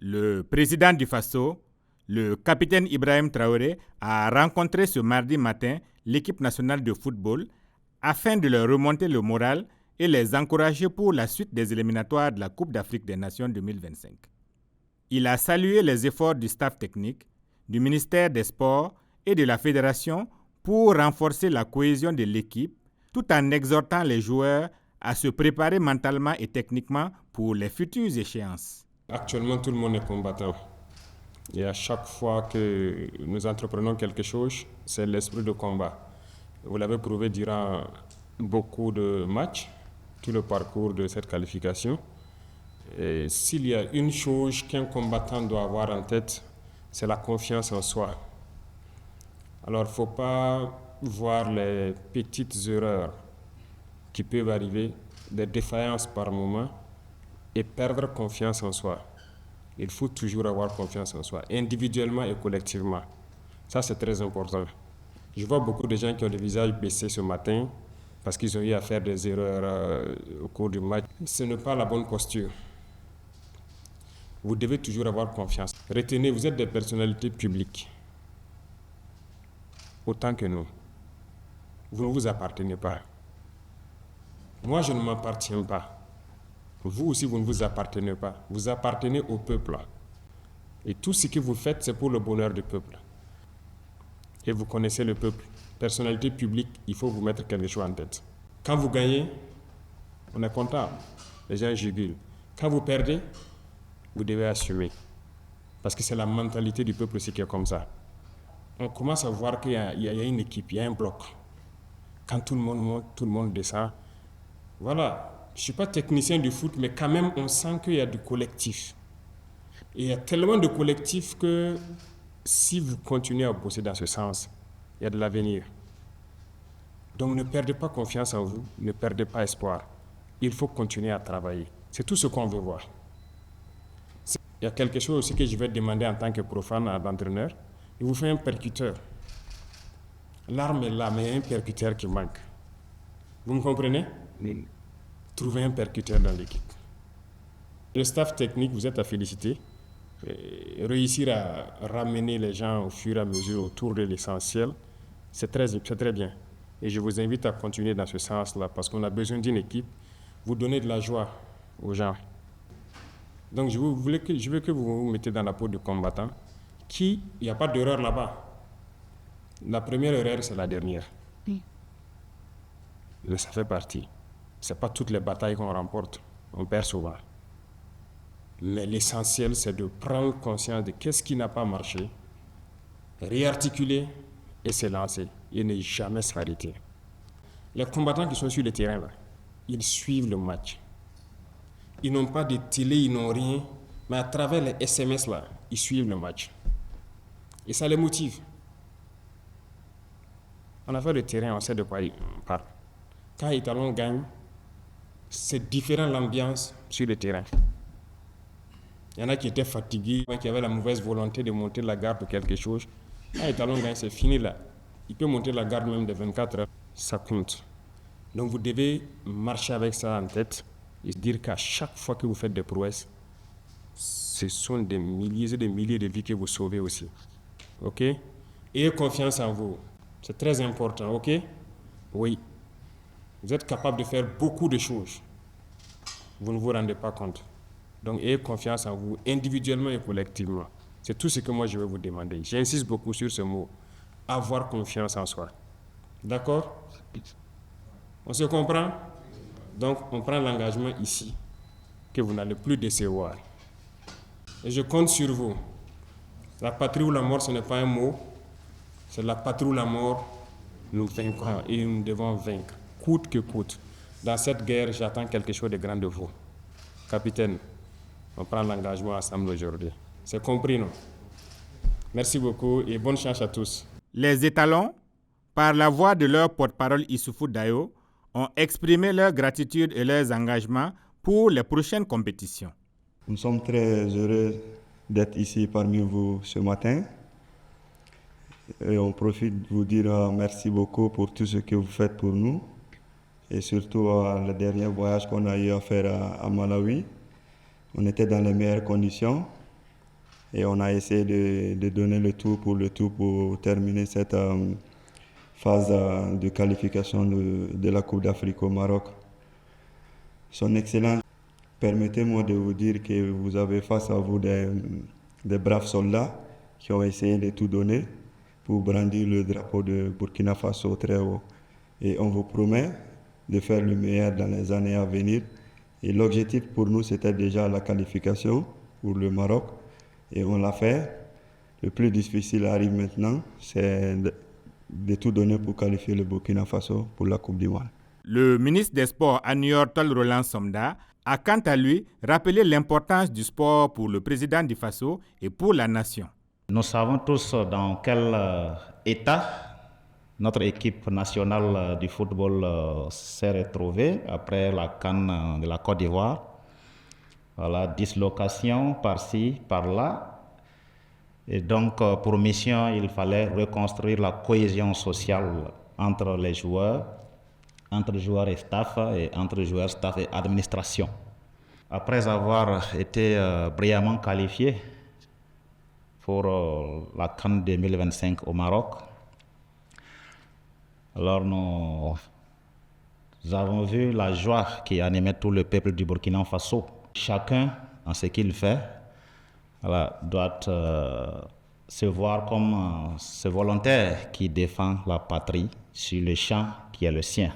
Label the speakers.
Speaker 1: Le président du FASO, le capitaine Ibrahim Traoré, a rencontré ce mardi matin l'équipe nationale de football afin de leur remonter le moral et les encourager pour la suite des éliminatoires de la Coupe d'Afrique des Nations 2025. Il a salué les efforts du staff technique, du ministère des Sports et de la Fédération pour renforcer la cohésion de l'équipe, tout en exhortant les joueurs à se préparer mentalement et techniquement pour les futures échéances.
Speaker 2: Actuellement, tout le monde est combattant. Et à chaque fois que nous entreprenons quelque chose, c'est l'esprit de combat. Vous l'avez prouvé durant beaucoup de matchs, tout le parcours de cette qualification. Et s'il y a une chose qu'un combattant doit avoir en tête, c'est la confiance en soi. Alors, il ne faut pas voir les petites erreurs qui peuvent arriver, des défaillances par moment, et perdre confiance en soi. Il faut toujours avoir confiance en soi, individuellement et collectivement. Ça, c'est très important. Je vois beaucoup de gens qui ont le visage baissé ce matin parce qu'ils ont eu à faire des erreurs au cours du match. Ce n'est pas la bonne posture. Vous devez toujours avoir confiance. Retenez, vous êtes des personnalités publiques, autant que nous. Vous ne vous appartenez pas. Moi, je ne m'appartiens pas. Vous aussi, vous ne vous appartenez pas. Vous appartenez au peuple. Et tout ce que vous faites, c'est pour le bonheur du peuple. Et vous connaissez le peuple. Personnalité publique, il faut vous mettre quelque chose en tête. Quand vous gagnez, on est content. Les gens jubillent. Quand vous perdez, vous devez assumer. Parce que c'est la mentalité du peuple aussi qui est comme ça. On commence à voir qu'il y a une équipe, il y a un bloc. Quand tout le monde monte, tout le monde descend. Voilà. Je ne suis pas technicien du foot, mais quand même, on sent qu'il y a du collectif. Et il y a tellement de collectif que si vous continuez à bosser dans ce sens, il y a de l'avenir. Donc ne perdez pas confiance en vous, ne perdez pas espoir. Il faut continuer à travailler. C'est tout ce qu'on veut voir. Il y a quelque chose aussi que je vais demander en tant que profane à l'entraîneur. Il vous fait un percuteur. L'arme est là, mais il y a un percuteur qui manque. Vous me comprenez? Oui. Trouvez un percuteur dans l'équipe. Le staff technique, vous êtes à féliciter. Réussir à ramener les gens au fur et à mesure autour de l'essentiel, c'est très bien. Et je vous invite à continuer dans ce sens-là parce qu'on a besoin d'une équipe. Vous donnez de la joie aux gens. Donc je veux que vous vous mettez dans la peau du combattant. Il n'y a pas d'erreur là-bas. La première erreur, c'est la dernière. Oui. Ça fait partie. Ce n'est pas toutes les batailles qu'on remporte. On perd souvent. Mais l'essentiel, c'est de prendre conscience de qu'est-ce qui n'a pas marché, réarticuler et se lancer. Et ne jamais s'arrêter. Les combattants qui sont sur le terrain, là, ils suivent le match. Ils n'ont pas de télé, ils n'ont rien. Mais à travers les SMS, là, ils suivent le match. Et ça les motive. On a fait le terrain, on sait de quoi on parle. Quand Italon gagne, c'est différent l'ambiance sur le terrain. Il y en a qui étaient fatigués, qui avaient la mauvaise volonté de monter la garde ou quelque chose. Quand Italon gagne, c'est fini là. Il peut monter la garde même de 24 heures. Ça compte. Donc vous devez marcher avec ça en tête et dire qu'à chaque fois que vous faites des prouesses, ce sont des milliers et des milliers de vies que vous sauvez aussi. Ok? Ayez confiance en vous. C'est très important, ok? Oui. Vous êtes capable de faire beaucoup de choses. Vous ne vous rendez pas compte. Donc, ayez confiance en vous, individuellement et collectivement. C'est tout ce que moi, je vais vous demander. J'insiste beaucoup sur ce mot. Avoir confiance en soi. D'accord? On se comprend? Donc, on prend l'engagement ici, que vous n'allez plus décevoir. Et je compte sur vous. La patrie ou la mort, ce n'est pas un mot. C'est la patrie ou la mort. Nous vaincrons et nous devons vaincre, coûte que coûte. Dans cette guerre, j'attends quelque chose de grand de vous. Capitaine, on prend l'engagement ensemble aujourd'hui. C'est compris, non? Merci beaucoup et bonne chance à tous.
Speaker 1: Les étalons, par la voix de leur porte-parole Issoufou Dayo, ont exprimé leur gratitude et leurs engagements pour les prochaines compétitions.
Speaker 3: Nous sommes très heureux d'être ici parmi vous ce matin. Et on profite de vous dire merci beaucoup pour tout ce que vous faites pour nous. Et surtout le dernier voyage qu'on a eu à faire à Malawi. On était dans les meilleures conditions. Et on a essayé de donner le tout pour terminer cette phase de qualification de la Coupe d'Afrique au Maroc. Son Excellence, permettez-moi de vous dire que vous avez face à vous des braves soldats qui ont essayé de tout donner pour brandir le drapeau de Burkina Faso très haut. Et on vous promet de faire le meilleur dans les années à venir. Et l'objectif pour nous, c'était déjà la qualification pour le Maroc. Et on l'a fait. Le plus difficile arrive maintenant, c'est de tout donner pour qualifier le Burkina Faso pour la Coupe du Monde.
Speaker 1: Le ministre des Sports, Aniortol Roland Somda, a quant à lui rappelé l'importance du sport pour le président du Faso et pour la nation.
Speaker 4: Nous savons tous dans quel état notre équipe nationale du football s'est retrouvée après la CAN de la Côte d'Ivoire. Voilà, dislocation par-ci, par-là. Et donc, pour mission, il fallait reconstruire la cohésion sociale entre les joueurs, entre joueurs et staff, et entre joueurs, staff et administration. Après avoir été brillamment qualifié pour la CAN 2025 au Maroc, alors nous avons vu la joie qui animait tout le peuple du Burkina Faso. Chacun, en ce qu'il fait, voilà, doit se voir comme ce volontaire qui défend la patrie sur le champ qui est le sien.